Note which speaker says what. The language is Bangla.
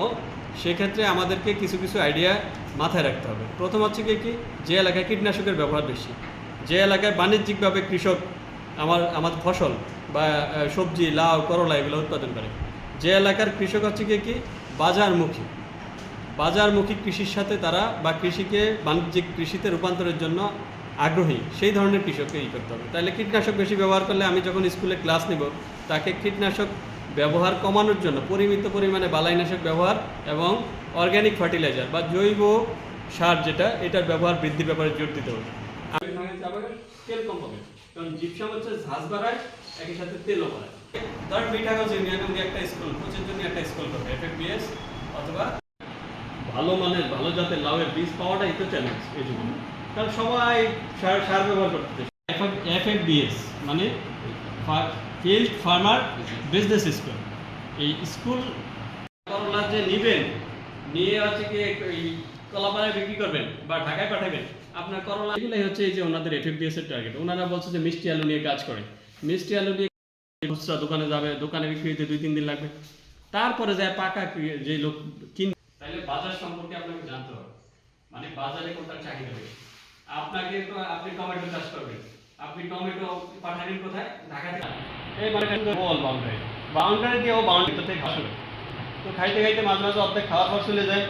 Speaker 1: ও সেক্ষেত্রে আমাদেরকে কিছু কিছু আইডিয়া মাথায় রাখতে হবে। প্রথম হচ্ছে কি যে এলাকায় কীটনাশকের ব্যবহার বেশি, যে এলাকায় বাণিজ্যিকভাবে কৃষক আমার ফসল বা সবজি লাউ করলা এগুলো উৎপাদন করে, যে এলাকার কৃষক হচ্ছে কি বাজারমুখী কৃষির সাথে তারা বা কৃষিকে বাণিজ্যিক কৃষিতে রূপান্তরের জন্য আগ্রহী, সেই ধরনের কৃষককে করতে হবে। তাহলে কীটনাশক বেশি ব্যবহার করলে আমি যখন স্কুলে ক্লাস নিব তাকে কীটনাশক ব্যবহার কমানোর জন্য পরিমিত পরিমাণে বালাইনাশক ব্যবহার এবং অর্গ্যানিক ফার্টিলাইজার বা জৈব সার যেটা, এটার ব্যবহার বৃদ্ধির ব্যাপারে জোর দিতে হবে। তেল কম হবে, কারণ জিপসাম হচ্ছে ঝাঁজ বাড়ায়, একই সাথে তেলও বাড়ায়। ধর মিঠাগঞ্জ ইউনিয়নে উনি একটা স্কুল, কোচের জন্য একটা স্কুল করবে, FFBS অথবা ভালো মানের ভালো জাতের লাউয়ের বীজ পাওয়াটাই তো চ্যালেঞ্জ এই জন্য, কারণ সবাই সার ব্যবহার করতে। FFBS মানে ফিল্ড ফার্মার বিজনেস স্কুল। এই স্কুল করলা যে নিবেন, নিয়ে হচ্ছে কি এই কলাপাড়ায় বিক্রি করবেন বা ঢাকায় পাঠাবেন, আপনার করলা এগুলাই হচ্ছে এই যে ওনাদের FFBS এর টার্গেট। ওনারা বলছে যে মিষ্টি আলু নিয়ে কাজ করে, মিষ্টি আলু নিয়ে খুচরা দোকানে যাবে, দোকানে বিক্রি হতে 2-3 দিন লাগবে, তারপরে যায় পাকা যে লোক কিনবে। তাহলে বাজার সম্পর্কে আপনাকে জানতে হবে, মানে বাজারে কোনটা চাহিদা বেশি। আপনাকে তো আপনি টমেটো চাষ করবেন, আপনি টমেটো পাঠাবেন কোথায়? ঢাকাতে। এই মানে বল বাউন্ডারি দিয়ে ও বাউন্ডারি থেকে ঘাস হবে, তো খাইতে খাইতে মাঝে মাঝে অর্ধেক খাওয়ার পর চলে যায়।